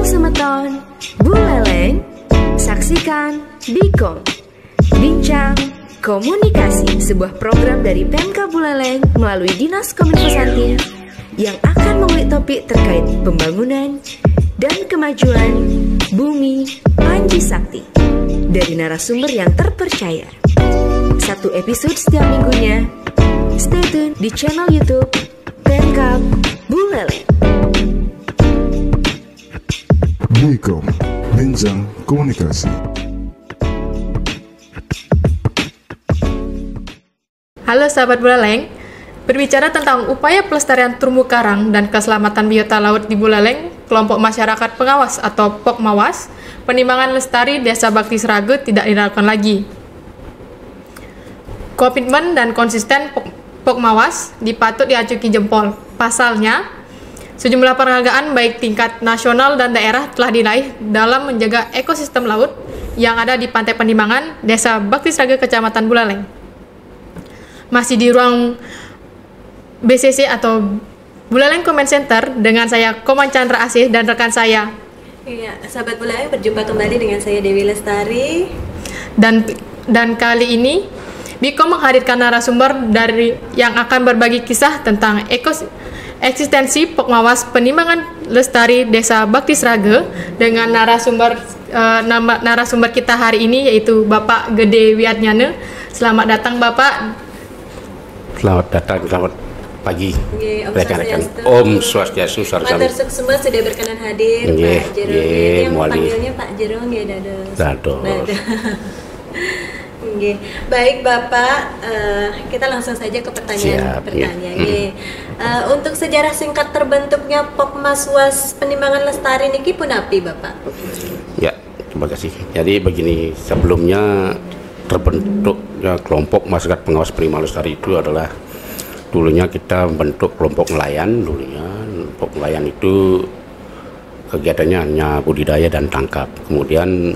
Semeton, Buleleng, saksikan Bikom, Bincang Komunikasi, sebuah program dari Pemka Buleleng melalui Dinas Kominfo Santin yang akan mengulik topik terkait pembangunan dan kemajuan bumi Panji Sakti dari narasumber yang terpercaya. Satu episode setiap minggunya. Stay tune di channel YouTube Pemka Buleleng. Bikom, Bincang Komunikasi. Halo sahabat Buleleng, berbicara tentang upaya pelestarian terumbu karang dan keselamatan biota laut di Buleleng, kelompok masyarakat pengawas atau Pokmawas, penimbangan lestari Desa Bakti Sragen tidak dilakukan lagi. Komitmen dan konsisten Pokmawas dipatut diacuki jempol. Pasalnya, sejumlah penghargaan baik tingkat nasional dan daerah telah diraih dalam menjaga ekosistem laut yang ada di Pantai Penimbangan, Desa Bakti Sragen, Kecamatan Buleleng. Masih di ruang BCC atau Buleleng Comment Center dengan saya Koman Chandra Asih dan rekan saya. Iya, sahabat Buleleng, berjumpa kembali dengan saya Dewi Lestari. Dan kali ini Bikom menghadirkan narasumber dari yang akan berbagi kisah tentang eksistensi Pokmawas Penimbangan Lestari Desa Bakti Sragen dengan narasumber kita hari ini yaitu Bapak Gede Wiatnyana. Selamat datang Bapak. Selamat datang, selamat pagi. Rekan-rekan. Om Swastiastu. Matur semua sudah berkenan hadir. Pak Jero. Yang panggilnya Pak Jero nggih dados. Baik Bapak, kita langsung saja ke pertanyaan. Untuk sejarah singkat terbentuknya Pokmaswas Penimbangan Lestari niki punapi Bapak? Ya, terima kasih. Jadi begini, sebelumnya terbentuknya kelompok masyarakat pengawas penimbangan lestari itu adalah dulunya kita membentuk kelompok nelayan. Kelompok nelayan itu kegiatannya hanya budidaya dan tangkap. Kemudian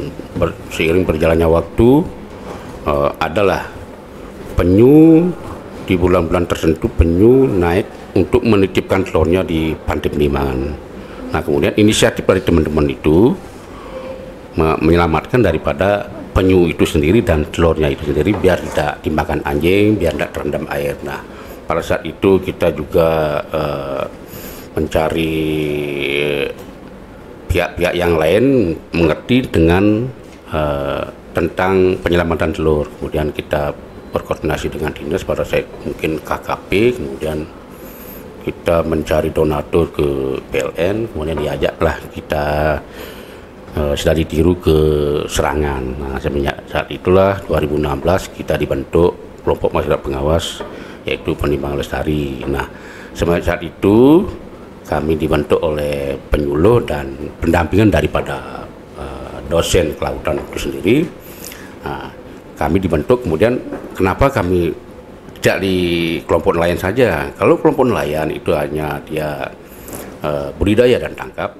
seiring berjalannya waktu adalah penyu di bulan-bulan tertentu penyu naik untuk menitipkan telurnya di Pantai Penimbangan. Nah, kemudian inisiatif dari teman-teman itu menyelamatkan daripada penyu itu sendiri dan telurnya itu sendiri biar tidak dimakan anjing, biar tidak terendam air. Nah, pada saat itu kita juga mencari pihak-pihak yang lain mengerti dengan tentang penyelamatan telur. Kemudian kita berkoordinasi dengan dinas, pada saat mungkin KKP, kemudian kita mencari donatur ke PLN, kemudian diajaklah kita sudah ditiru ke Serangan. Nah, semenjak saat itulah 2016 kita dibentuk kelompok masyarakat pengawas yaitu Penimbangan Lestari. Nah, semenjak saat itu kami dibentuk oleh penyuluh dan pendampingan daripada dosen kelautan itu sendiri. Nah, kami dibentuk, kemudian kenapa kami tidak di kelompok nelayan saja? Kalau kelompok nelayan itu hanya dia budidaya dan tangkap,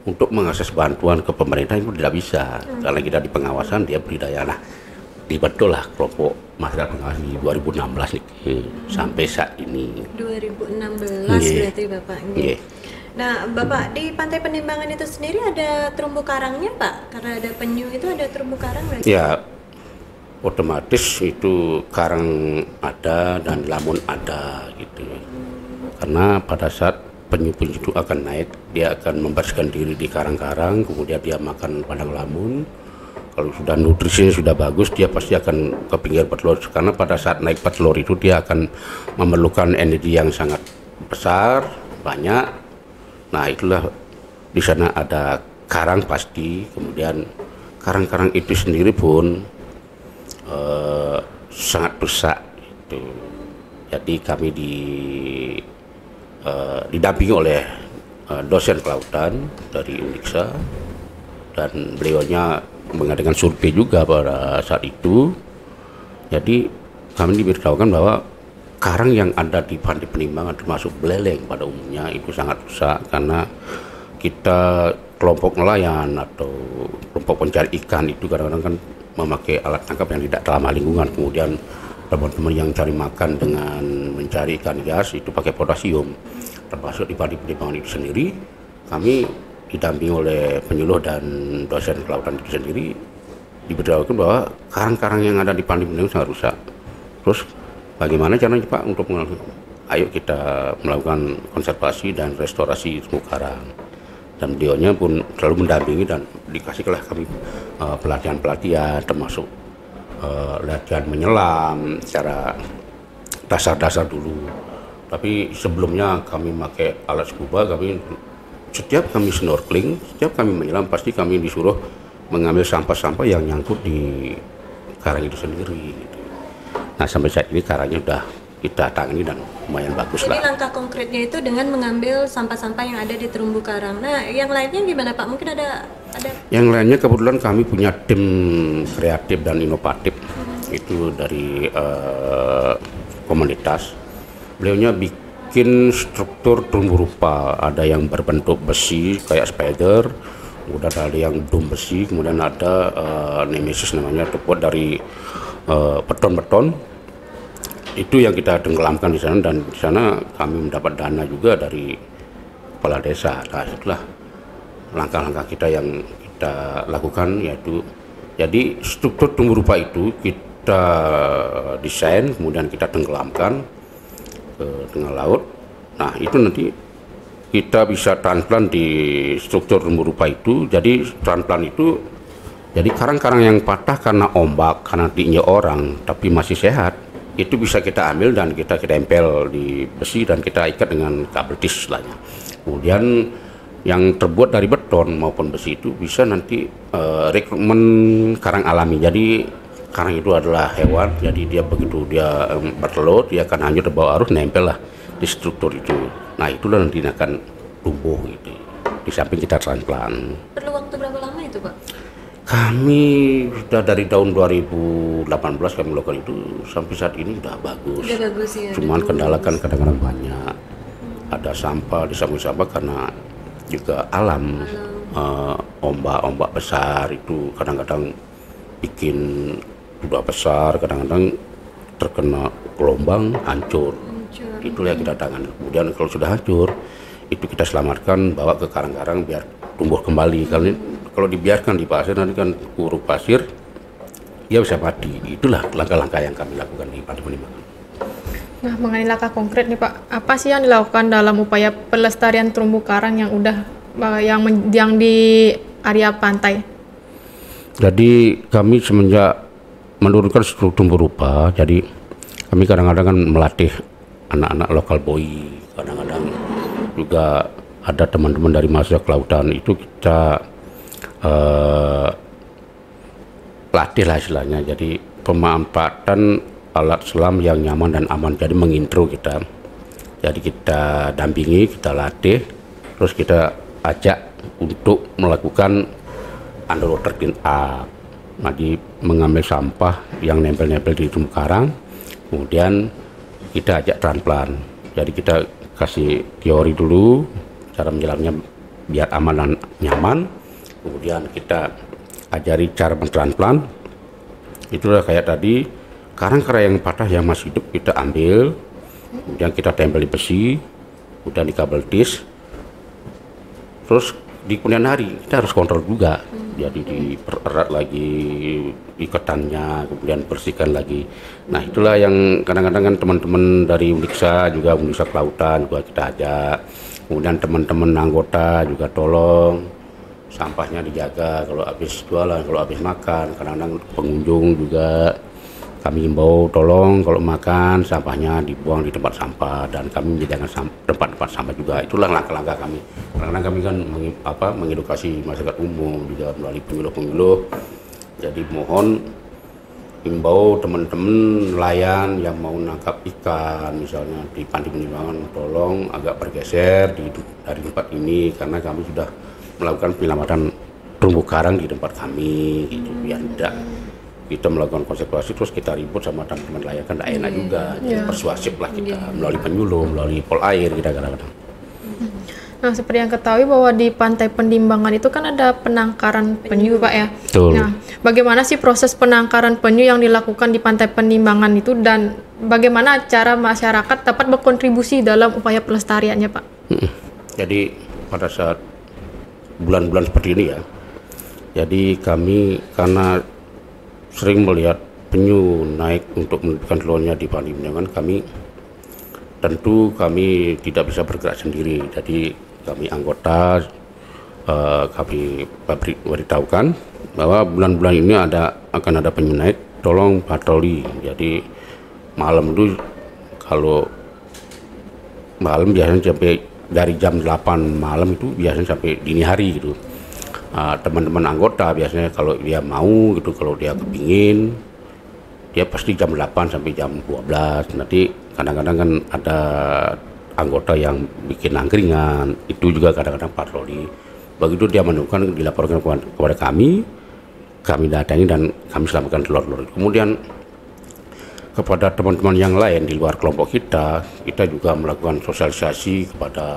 untuk mengakses bantuan ke pemerintah itu tidak bisa. Karena kita di pengawasan, dia budidaya. Nah, dibentuklah kelompok masyarakat pengawas di 2016 nih, sampai saat ini. 2016 berarti Bapak. Nah, Bapak, di Pantai Penimbangan itu sendiri ada terumbu karangnya, Pak? Karena ada penyu itu ada terumbu karang berarti? Ya, otomatis itu karang ada dan lamun ada gitu. Karena pada saat penyu-penyu itu akan naik, dia akan membersihkan diri di karang-karang, kemudian dia makan padang lamun. Kalau sudah nutrisinya sudah bagus, dia pasti akan ke pinggir petelur. Karena pada saat naik petelur itu dia akan memerlukan energi yang sangat besar, banyak. Nah, itulah di sana ada karang pasti. Kemudian karang-karang itu sendiri pun sangat rusak. Gitu. Jadi kami didampingi oleh dosen kelautan dari Uniksa, dan beliaunya mengadakan survei juga pada saat itu. Jadi kami diberitahukan bahwa karang yang ada di Pantai Penimbangan termasuk Buleleng pada umumnya itu sangat rusak karena kita kelompok nelayan atau kelompok pencari ikan itu kadang-kadang kan memakai alat tangkap yang tidak ramah lingkungan. Kemudian teman-teman yang cari makan dengan mencari ikan hias itu pakai potasium. Termasuk di Pantai Penimbangan itu sendiri, kami didampingi oleh penyuluh dan dosen kelautan itu sendiri, diberitahukan bahwa karang-karang yang ada di Pantai Pendimbang sangat rusak. Terus bagaimana caranya Pak untuk ayo kita melakukan konservasi dan restorasi terumbu karang. Dan beliaunya pun selalu mendampingi dan dikasihlah kami pelatihan-pelatihan termasuk latihan menyelam secara dasar-dasar dulu. Tapi sebelumnya kami pakai alat scuba, setiap kami snorkeling, setiap kami menyelam pasti kami disuruh mengambil sampah-sampah yang nyangkut di karang itu sendiri. Nah sampai saat ini karangnya udah kita tangani dan lumayan bagus lah. Jadi langkah konkretnya itu dengan mengambil sampah-sampah yang ada di terumbu karang. Nah, yang lainnya gimana Pak? Mungkin ada. Yang lainnya kebetulan kami punya tim kreatif dan inovatif itu dari komunitas. Beliaunya bikin struktur terumbu rupa. Ada yang berbentuk besi kayak spider, kemudian ada yang dom besi, kemudian ada nemesis namanya, terbuat dari beton-beton. Itu yang kita tenggelamkan di sana, dan di sana kami mendapat dana juga dari kepala desa. Nah, itulah langkah-langkah kita yang kita lakukan, yaitu jadi struktur terumbu rupa itu kita desain, kemudian kita tenggelamkan ke tengah laut. Nah, itu nanti kita bisa transplant di struktur terumbu rupa itu. Jadi transplant itu jadi karang-karang yang patah karena ombak, karena diinjak orang tapi masih sehat, itu bisa kita ambil dan kita tempel di besi dan kita ikat dengan kabel tis lainnya. Kemudian yang terbuat dari beton maupun besi itu bisa nanti rekrutmen karang alami. Jadi karang itu adalah hewan, jadi dia begitu dia bertelur, dia akan hanyut di bawah arus, nempel lah di struktur itu. Nah itulah nanti akan tumbuh gitu. Di samping kita transplant. Perlu waktu berapa lama itu Pak? Kami sudah dari tahun 2018 kami melakukan itu, sampai saat ini sudah bagus. Udah bagus ya. Cuman kendala kan kadang-kadang banyak. Ada sampah di samping sampah karena juga alam. Ombak-ombak besar itu kadang-kadang bikin udah besar, kadang-kadang terkena gelombang hancur. Itulah yang kita tangani. Kemudian kalau sudah hancur, itu kita selamatkan, bawa ke karang-karang biar tumbuh kembali. Kalau dibiarkan di pasir nanti kan kuruk pasir, dia bisa mati. Itulah langkah-langkah yang kami lakukan di Pantai Pendimbang. Nah, mengenai langkah konkret nih Pak, apa sih yang dilakukan dalam upaya pelestarian terumbu karang yang yang di area pantai? Jadi kami semenjak menurunkan struktur terumbu rupa, jadi kami kadang-kadang kan melatih anak-anak lokal boy, kadang-kadang juga ada teman-teman dari mahasiswa kelautan, itu kita latih lah istilahnya. Jadi pemanfaatan alat selam yang nyaman dan aman, jadi mengintro kita. Jadi kita dampingi, kita latih, terus kita ajak untuk melakukan underwater clean up. Jadi mengambil sampah yang nempel-nempel di terumbu karang, kemudian kita ajak transplant. Jadi kita kasih teori dulu cara menyelamnya biar aman dan nyaman, kemudian kita ajari cara mentransplant. Itulah kayak tadi, karang-karang yang patah yang masih hidup kita ambil, kemudian kita tempel di besi, kemudian di kabel tis, terus di kemudian hari kita harus kontrol juga. Jadi dipererat lagi ikatannya, kemudian bersihkan lagi. Nah itulah yang kadang-kadang kan teman-teman dari Uniksa juga, Uniksa Kelautan juga kita ajak, kemudian teman-teman anggota juga tolong sampahnya dijaga kalau habis jualan, kalau habis makan. Kadang-kadang pengunjung juga kami himbau tolong kalau makan sampahnya dibuang di tempat sampah, dan kami menyediakan tempat-tempat sampah juga. Itulah langkah-langkah kami. Kadang-kadang kami kan mengedukasi masyarakat umum juga melalui penyuluh-penyuluh. Jadi mohon himbau teman-teman nelayan yang mau nangkap ikan misalnya di Pantai Pendimbang, tolong agak bergeser dari tempat ini, karena kami sudah melakukan penyelamatan terumbu karang di tempat kami gitu, biar tidak kita melakukan konservasi terus kita ribut sama teman-teman nelayan, kan tidak enak juga. Jadi persuasif lah kita melalui penyuluh, melalui pol air kita kadang-kadang. Nah, seperti yang ketahui bahwa di Pantai Pendimbangan itu kan ada penangkaran penyu, Pak ya. Betul. Nah, bagaimana sih proses penangkaran penyu yang dilakukan di Pantai Pendimbangan itu, dan bagaimana cara masyarakat dapat berkontribusi dalam upaya pelestariannya, Pak? Jadi pada saat bulan-bulan seperti ini ya. Jadi kami karena sering melihat penyu naik untuk menentukan telurnya di Panimbangan, kami tidak bisa bergerak sendiri. Jadi kami anggota kami beritahukan bahwa bulan-bulan ini akan ada penyu naik, tolong patroli. Jadi malam itu, kalau malam biasanya sampai dari jam 8 malam itu biasanya sampai dini hari gitu. Teman-teman anggota biasanya kalau dia mau gitu, kalau dia kepingin, dia pasti jam 8 sampai jam 12. Nanti kadang-kadang kan ada anggota yang bikin angkringan, itu juga kadang-kadang patroli. Begitu dia menemukan, dilaporkan kepada kami datangi dan kami selamatkan telur-telur. Kemudian kepada teman-teman yang lain di luar kelompok kita juga melakukan sosialisasi kepada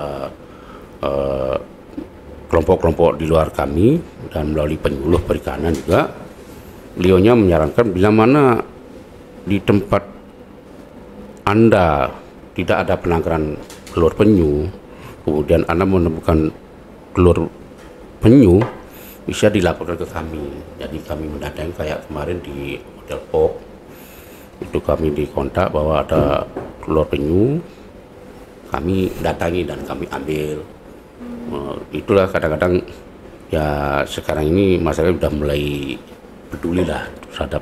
kelompok-kelompok di luar kami, dan melalui penyuluh perikanan juga beliaunya menyarankan bila mana di tempat Anda tidak ada penangkaran telur penyu, kemudian Anda menemukan telur penyu, bisa dilaporkan ke kami. Jadi kami mendatangi, kayak kemarin di Hotel Pok itu kami dikontak bahwa ada telur penyu, kami datangi dan kami ambil. Itulah kadang-kadang ya, sekarang ini masyarakat sudah mulai peduli lah terhadap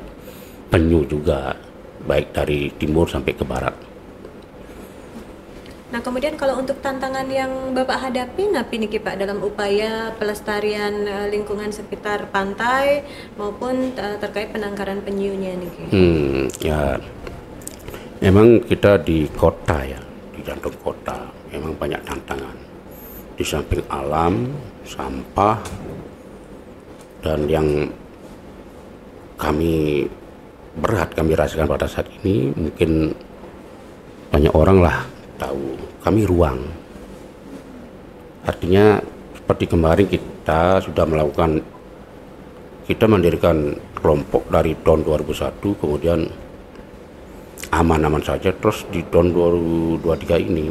penyu juga, baik dari timur sampai ke barat. Nah, kemudian kalau untuk tantangan yang Bapak hadapi ngapain nih Pak dalam upaya pelestarian lingkungan sekitar pantai maupun terkait penangkaran penyunya nih? Ya, memang kita di kota ya, di jantung kota, memang banyak tantangan. Di samping alam, sampah, dan yang kami rasakan pada saat ini, mungkin banyak orang lah tahu, kami ruang. Artinya seperti kemarin kita sudah mendirikan kelompok dari tahun 2001, kemudian aman-aman saja, terus di tahun 2023 ini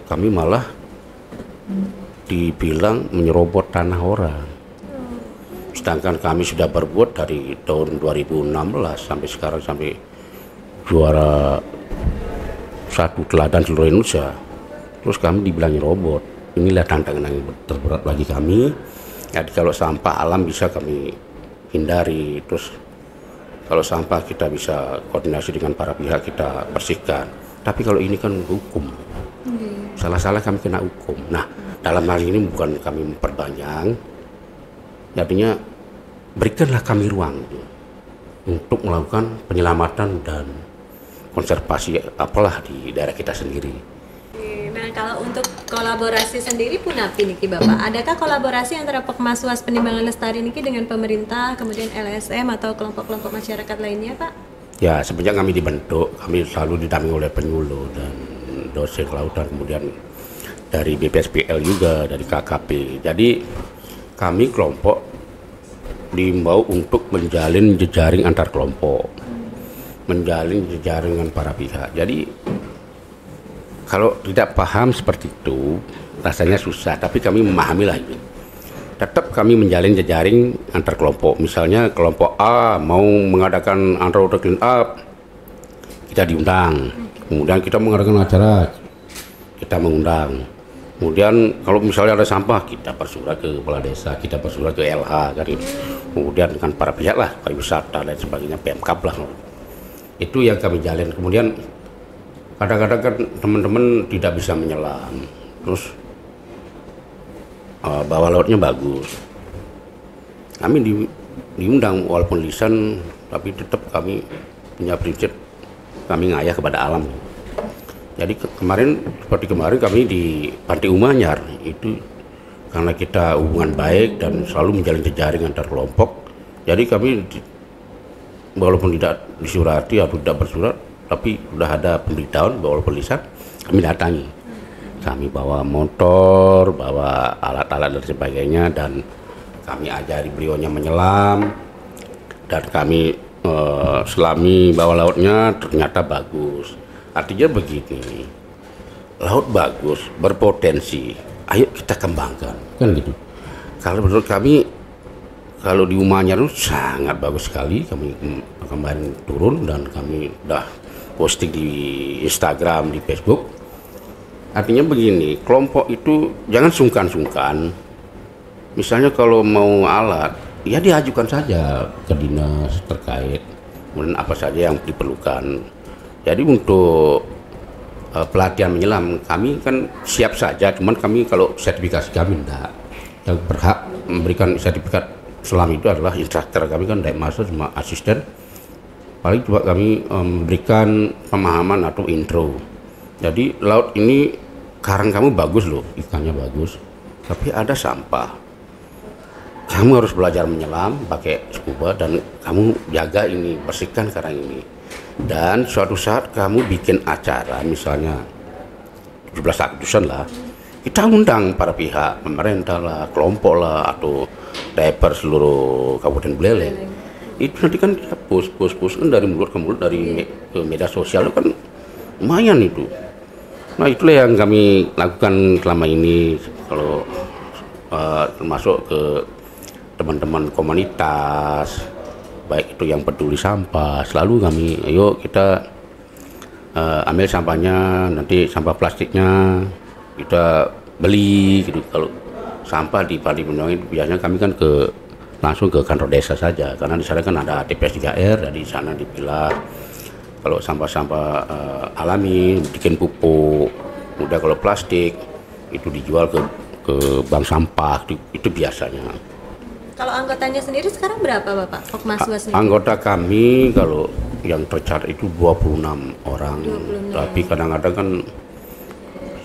kami malah dibilang menyerobot tanah orang. Sedangkan kami sudah berbuat dari tahun 2016 sampai sekarang, sampai juara satu teladan seluruh Indonesia, terus kami dibilang robot. Inilah tantangan yang terberat bagi kami. Jadi kalau sampah alam bisa kami hindari, terus kalau sampah kita bisa koordinasi dengan para pihak, kita bersihkan. Tapi kalau ini kan hukum, salah-salah kami kena hukum. Nah, dalam hal ini bukan kami memperbanyak, artinya berikanlah kami ruang untuk melakukan penyelamatan dan konservasi apalah di daerah kita sendiri. Nah, kalau untuk kolaborasi sendiri pun apa nih Bapak? Adakah kolaborasi antara Pokmaswas Penimbangan Lestari niki dengan pemerintah, kemudian LSM atau kelompok-kelompok masyarakat lainnya, Pak? Ya, semenjak kami dibentuk, kami selalu didampingi oleh penyuluh dan dosen kelautan, kemudian dari BPSPL juga, dari KKP. Jadi kami kelompok diimbau untuk menjalin jejaring antar kelompok, menjalin jejaring dengan para pihak. Jadi kalau tidak paham seperti itu rasanya susah, tapi kami memahami lah ini. Tetap kami menjalin jejaring antar kelompok. Misalnya kelompok A mau mengadakan underwater clean up, kita diundang. Kemudian kita mengadakan acara, kita mengundang. Kemudian kalau misalnya ada sampah, kita bersurat ke kepala desa, kita bersurat ke LH kan. Kemudian dengan para pihak lah, pariwisata dan sebagainya, Pemkab lah. Itu yang kami jalin. Kemudian kadang-kadang kan teman-teman tidak bisa menyelam, terus bawah lautnya bagus. Kami diundang walaupun lisan, tapi tetap kami punya prinsip, kami ngayah kepada alam. Jadi seperti kemarin kami di Pantai Umanyar itu karena kita hubungan baik dan selalu menjalin jejaring antar kelompok. Jadi kami walaupun tidak disurati atau tidak bersurat, tapi sudah ada pemberitahuan walaupun lisan, kami datangi. Kami bawa motor, bawa alat-alat dan sebagainya, dan kami ajari beliaunya menyelam, dan kami selami bawah lautnya ternyata bagus. Artinya begini, laut bagus, berpotensi, ayo kita kembangkan, kan gitu. Kalau menurut kami, kalau di Umanyar itu sangat bagus sekali. Kami kemarin turun dan kami udah posting di Instagram, di Facebook. Artinya begini, kelompok itu jangan sungkan-sungkan. Misalnya kalau mau alat, ya diajukan saja ke dinas terkait. Kemudian apa saja yang diperlukan. Jadi untuk pelatihan menyelam, kami kan siap saja. Cuman kami kalau sertifikasi kami enggak. Yang berhak memberikan sertifikat selam itu adalah instruktur kami kan dive master sama asisten. Paling coba kami memberikan pemahaman atau intro. Jadi laut ini karang kamu bagus loh, ikannya bagus, tapi ada sampah. Kamu harus belajar menyelam pakai scuba dan kamu jaga ini, bersihkan karang ini. Dan suatu saat kamu bikin acara, misalnya 17 Agustusan lah, kita undang para pihak, pemerintah lah, kelompok lah, atau diver seluruh Kabupaten Buleleng. Itu nanti kan kita post kan dari mulut ke mulut, dari ke media sosial kan lumayan itu. Nah itulah yang kami lakukan selama ini, kalau termasuk ke teman-teman komunitas, baik itu yang peduli sampah, selalu kami, ayo kita ambil sampahnya, nanti sampah plastiknya kita beli gitu. Kalau sampah di Padi Pendoang itu biasanya kami kan langsung ke kantor desa saja, karena di sana kan ada TPS 3R, dari sana dipilah. Kalau sampah-sampah alami bikin pupuk, udah kalau plastik itu dijual ke bank sampah, itu biasanya. Kalau anggotanya sendiri sekarang berapa Bapak? Pokmaswa sendiri? Anggota kami kalau yang tercatat itu 26 orang. 26. Tapi kadang-kadang kan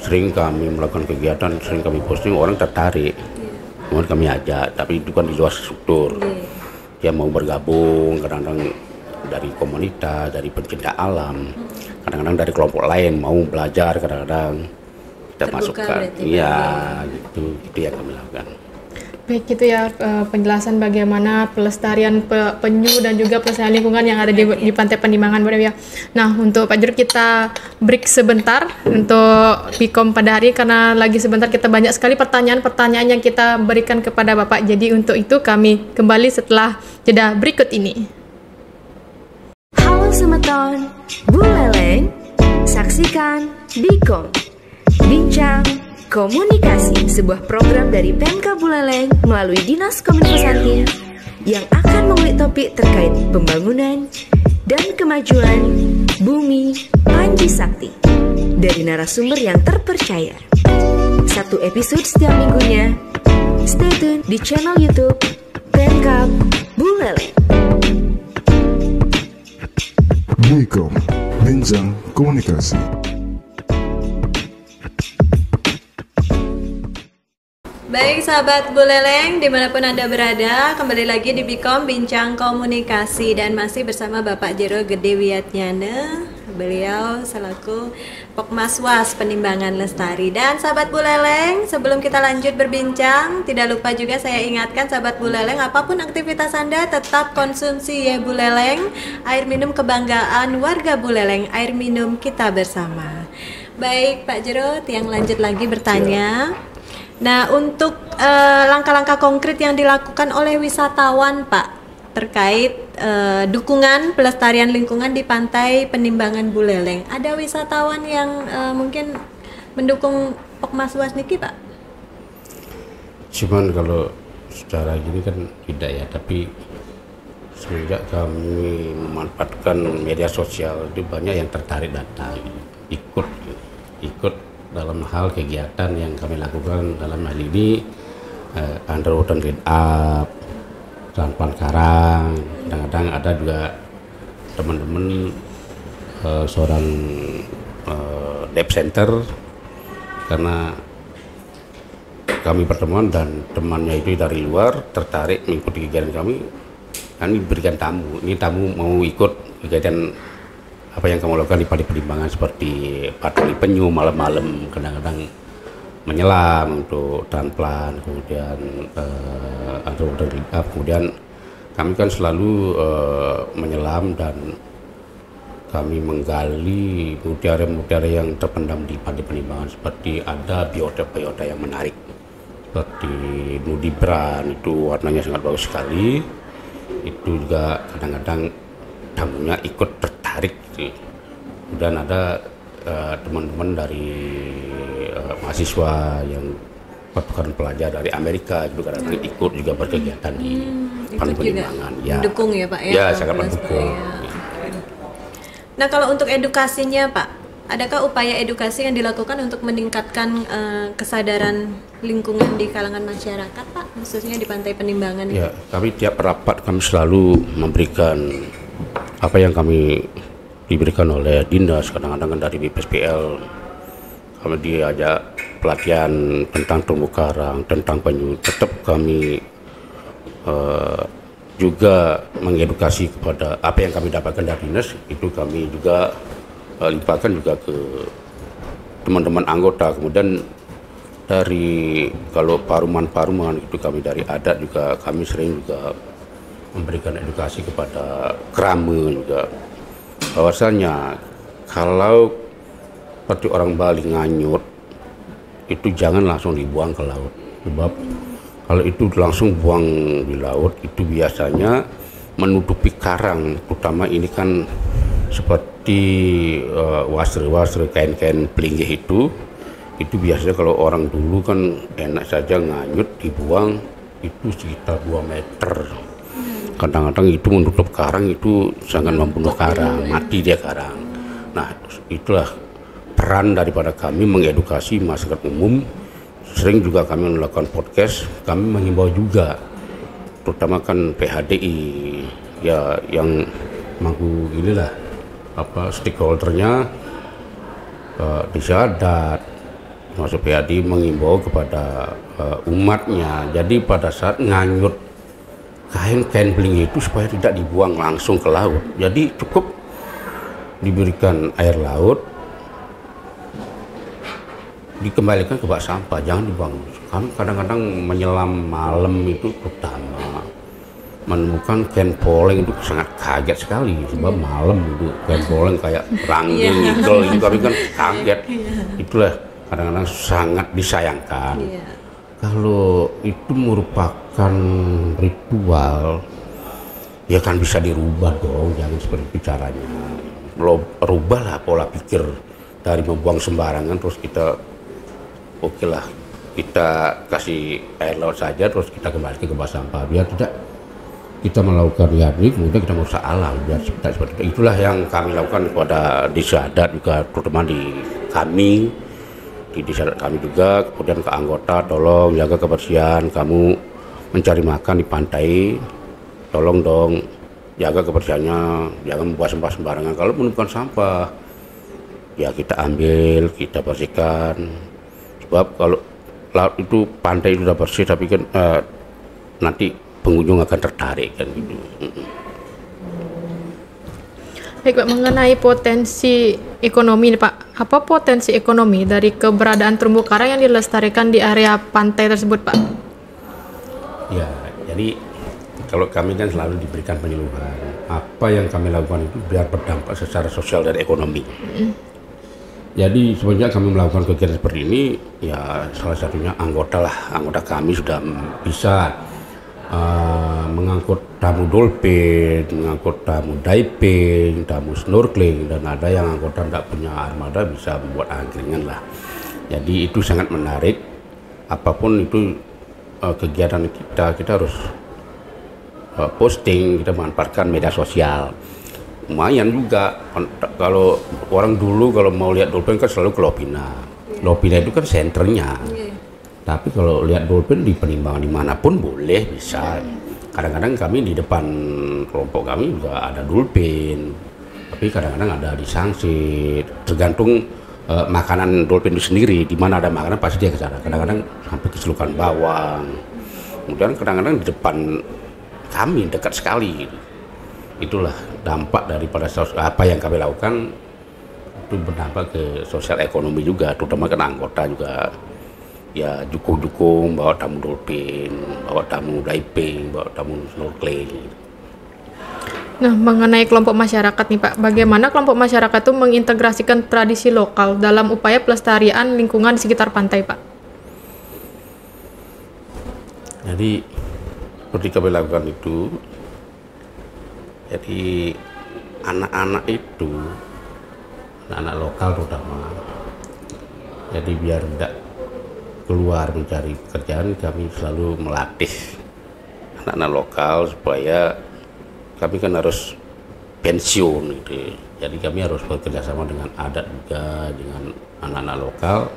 sering kami melakukan kegiatan, sering kami posting, orang tertarik. Kemudian kami ajak, tapi itu kan di luar struktur. Dia mau bergabung, kadang-kadang dari komunitas, dari pencinta alam, kadang-kadang dari kelompok lain mau belajar, kadang-kadang kita masukkan. Iya, gitu yang kami lakukan. Baik, itu ya penjelasan bagaimana pelestarian penyu dan juga pelestarian lingkungan yang ada di Pantai Penimbangan, ya. Nah, untuk Pak Jurut kita break sebentar untuk Bikom pada hari, karena lagi sebentar kita banyak sekali pertanyaan-pertanyaan yang kita berikan kepada Bapak. Jadi untuk itu kami kembali setelah jeda berikut ini. Halo Semeton, Buleleng, saksikan Bikom, Bincang Komunikasi, sebuah program dari Pemka Buleleng melalui Dinas Kominfo yang akan mengulik topik terkait pembangunan dan kemajuan bumi Panji Sakti dari narasumber yang terpercaya. Satu episode setiap minggunya. Stay tune di channel YouTube Pemka Buleleng. Bikom, Bincang Komunikasi. Baik sahabat Buleleng, dimanapun Anda berada, kembali lagi di Bikom Bincang Komunikasi dan masih bersama Bapak Jero Gede Wiatnyana, beliau selaku Pokmaswas Penimbangan Lestari. Dan sahabat Buleleng, sebelum kita lanjut berbincang, tidak lupa juga saya ingatkan sahabat Buleleng, apapun aktivitas Anda tetap konsumsi ya Buleleng, air minum kebanggaan warga Buleleng, air minum kita bersama. Baik Pak Jero, yang lanjut lagi bertanya. Nah, untuk langkah-langkah konkret yang dilakukan oleh wisatawan, Pak, terkait dukungan pelestarian lingkungan di Pantai Penimbangan Buleleng, ada wisatawan yang mungkin mendukung Pokmaswas niki, Pak? Cuman kalau secara gini kan tidak ya, tapi semenjak kami memanfaatkan media sosial itu banyak yang tertarik datang, ikut dalam hal kegiatan yang kami lakukan. Dalam hal ini underwater clean up, Tanpan Karang, kadang-kadang ada juga teman-teman seorang dive center, karena kami pertemuan dan temannya itu dari luar tertarik mengikuti kegiatan kami berikan tamu. Ini tamu mau ikut kegiatan apa yang kamu lakukan di Padi Penimbangan, seperti patroli penyu malam-malam, kadang-kadang menyelam untuk transplant, kemudian kemudian kami kan selalu menyelam dan kami menggali mutiara-mutiara yang terpendam di Padi Penimbangan, seperti ada biota-biota yang menarik seperti nudibran itu warnanya sangat bagus sekali. Itu juga kadang-kadang tamunya ikut tertarik gitu. Dan ada teman-teman dari mahasiswa yang merupakan pelajar dari Amerika juga kadang-kadang ikut juga berkegiatan di Pantai Penimbangan. Ya, mendukung ya Pak ya? Ya, sangat mendukung. Nah kalau untuk edukasinya Pak, adakah upaya edukasi yang dilakukan untuk meningkatkan kesadaran lingkungan di kalangan masyarakat Pak, khususnya di Pantai Penimbangan? Ya, kami tiap rapat kami selalu memberikan apa yang kami diberikan oleh dinas, kadang-kadang dari BPSPL kami diajak pelatihan tentang terumbu karang, tentang penyu. Tetap kami juga mengedukasi kepada apa yang kami dapatkan dari dinas, itu kami juga limpahkan juga ke teman-teman anggota. Kemudian dari kalau paruman-paruman itu kami dari adat juga kami sering juga memberikan edukasi kepada kerama juga, bahwasanya kalau seperti orang Bali nganyut itu jangan langsung dibuang ke laut, sebab kalau itu langsung buang di laut itu biasanya menutupi karang, terutama ini kan seperti wasre kain-kain pelinggih itu biasanya kalau orang dulu kan enak saja nganyut dibuang itu sekitar 2 meter. Kadang-kadang itu menutup karang, itu sangat membunuh karang, mati dia karang. Nah itulah peran daripada kami mengedukasi masyarakat umum. Sering juga kami melakukan podcast, kami mengimbau juga terutama kan PHDI ya yang mampu inilah stakeholdernya di adat, masuk PHDI mengimbau kepada umatnya. Jadi pada saat nganyut kain-kain beling itu supaya tidak dibuang langsung ke laut, jadi cukup diberikan air laut, dikembalikan ke bak sampah, jangan dibuang. Kami kadang-kadang menyelam malam itu terutama menemukan kain poleng itu sangat kaget sekali, sebab malam itu kain poleng kayak rangging nikel itu kami kan kaget. Itulah kadang-kadang sangat disayangkan. Kalau itu merupakan ritual, ya kan bisa dirubah dong, jangan seperti itu caranya. Rubahlah pola pikir dari membuang sembarangan, terus kita oke lah, kita kasih air laut saja, terus kita kembali ke bak sampah, biar tidak kita melakukan ini, kemudian kita merusak alam, biar tidak seperti itu. Itulah yang kami lakukan kepada desa adat juga, terutama di kami, di desa adat kami juga. Kemudian ke anggota, tolong jaga kebersihan, kamu mencari makan di pantai, tolong dong jaga kebersihannya, jangan membuang sampah sembarangan. Kalau menemukan sampah, ya kita ambil, kita bersihkan. Sebab kalau laut itu, pantai itu sudah bersih, tapi kan nanti pengunjung akan tertarik kan gitu. Baik Pak, mengenai potensi ekonomi nih Pak, apa potensi ekonomi dari keberadaan terumbu karang yang dilestarikan di area pantai tersebut Pak? Ya, jadi kalau kami kan selalu diberikan penyuluhan, apa yang kami lakukan itu biar berdampak secara sosial dan ekonomi. Jadi semenjak kami melakukan kegiatan seperti ini, ya salah satunya anggota kami sudah bisa mengangkut tamu dolphin, mengangkut tamu diving, tamu snorkeling, dan ada yang anggota tidak punya armada bisa membuat angkringan lah. Jadi itu sangat menarik. Apapun itu kegiatan kita harus posting, kita memanfaatkan media sosial. Lumayan juga, kalau orang dulu kalau mau lihat dolphin kan selalu ke Lopina. Lopina itu kan senternya. Tapi kalau lihat dolphin di Penimbangan dimanapun boleh, bisa. Kadang-kadang kami di depan kelompok kami juga ada dolphin, tapi kadang-kadang ada di Sangsit. Tergantung makanan dolphin itu sendiri, di mana ada makanan pasti dia ke sana. Kadang-kadang sampai ke Celukan Bawang. Kemudian kadang-kadang di depan kami dekat sekali. Itulah dampak daripada apa yang kami lakukan, itu berdampak ke sosial ekonomi juga, terutama kan anggota juga. Ya dukung bawa tamu dolphin, bawa tamu diving, bawa tamu snorkeling. Nah, mengenai kelompok masyarakat nih Pak, bagaimana kelompok masyarakat itu mengintegrasikan tradisi lokal dalam upaya pelestarian lingkungan di sekitar pantai Pak? Jadi seperti kami lakukan itu, jadi anak-anak itu, anak-anak lokal terutama, jadi biar tidak keluar mencari pekerjaan, kami selalu melatih anak-anak lokal supaya kami kan harus pensiun gitu. Jadi kami harus bekerja sama dengan adat juga, dengan anak-anak lokal,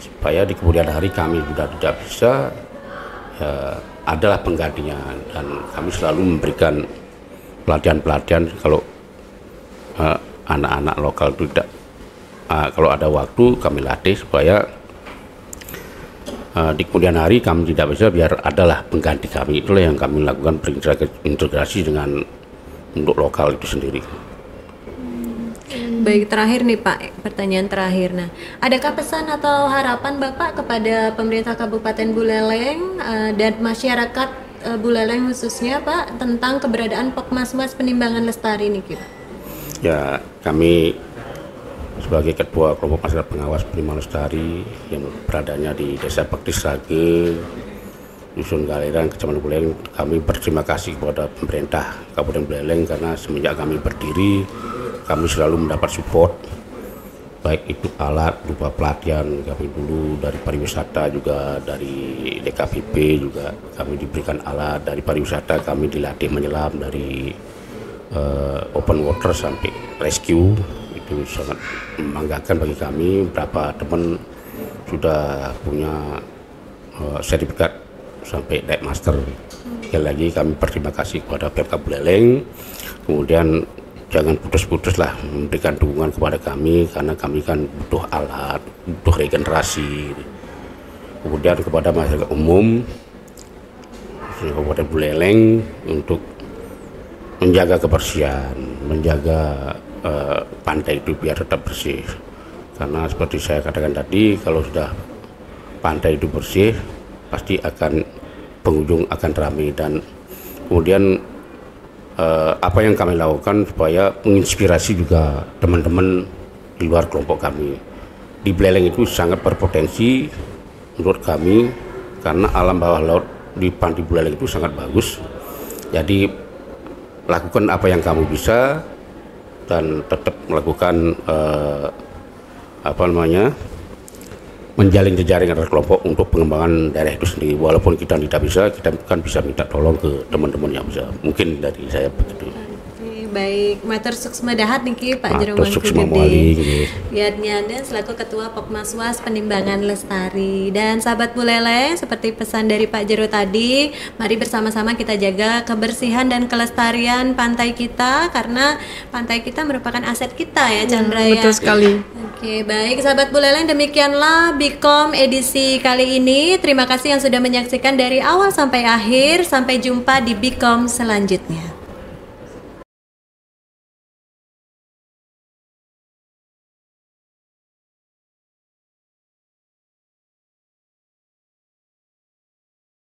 supaya di kemudian hari kami sudah tidak bisa, ya, adalah penggantinya. Dan kami selalu memberikan pelatihan-pelatihan kalau anak-anak lokal itu tidak, kalau ada waktu kami latih supaya di kemudian hari kami tidak bisa, biar adalah pengganti kami. Itulah yang kami lakukan, berintegrasi dengan untuk lokal itu sendiri. Baik, terakhir nih Pak, pertanyaan terakhir. Nah, adakah pesan atau harapan Bapak kepada pemerintah Kabupaten Buleleng dan masyarakat Buleleng khususnya Pak tentang keberadaan Pokmaswas Penimbangan Lestari ini Pak? Ya, kami sebagai Ketua Kelompok Masyarakat Pengawas Penimbangan Lestari yang beradanya di Desa Bekti Srage, Dusun Galeran, Kecamatan Buleleng, kami berterima kasih kepada pemerintah Kabupaten Buleleng karena semenjak kami berdiri, kami selalu mendapat support, baik itu alat berupa pelatihan kami dulu dari pariwisata, juga dari DKPP juga kami diberikan alat dari pariwisata, kami dilatih menyelam dari open water sampai rescue. Itu sangat membanggakan bagi kami. Berapa teman sudah punya sertifikat sampai dive master. Sekali lagi kami berterima kasih kepada Pemkab Buleleng. Kemudian jangan putus-putus lah memberikan dukungan kepada kami, karena kami kan butuh alat, butuh regenerasi. Kemudian kepada masyarakat umum Kabupaten Buleleng untuk menjaga kebersihan, menjaga pantai itu biar tetap bersih. Karena seperti saya katakan tadi, kalau sudah pantai itu bersih, pasti akan pengunjung akan ramai. Dan kemudian apa yang kami lakukan supaya menginspirasi juga teman-teman di luar kelompok kami. Di Buleleng itu sangat berpotensi menurut kami, karena alam bawah laut di pantai Buleleng itu sangat bagus. Jadi lakukan apa yang kamu bisa dan tetap melakukan menjalin jejaring antar kelompok untuk pengembangan daerah itu sendiri. Walaupun kita tidak bisa, kita kan bisa minta tolong ke teman-teman yang bisa. Mungkin dari saya begitu. Baik, matur suksma dahat niki Pak Jero Matur suksma mali, gitu. Wiatnyana selaku Ketua Pokmaswas Penimbangan Lestari. Dan sahabat Buleleng, seperti pesan dari Pak Jero tadi, mari bersama-sama kita jaga kebersihan dan kelestarian pantai kita, karena pantai kita merupakan aset kita ya Chandra ya. Betul sekali. Oke, baik sahabat Buleleng, demikianlah Bikom edisi kali ini. Terima kasih yang sudah menyaksikan dari awal sampai akhir. Sampai jumpa di Bikom selanjutnya.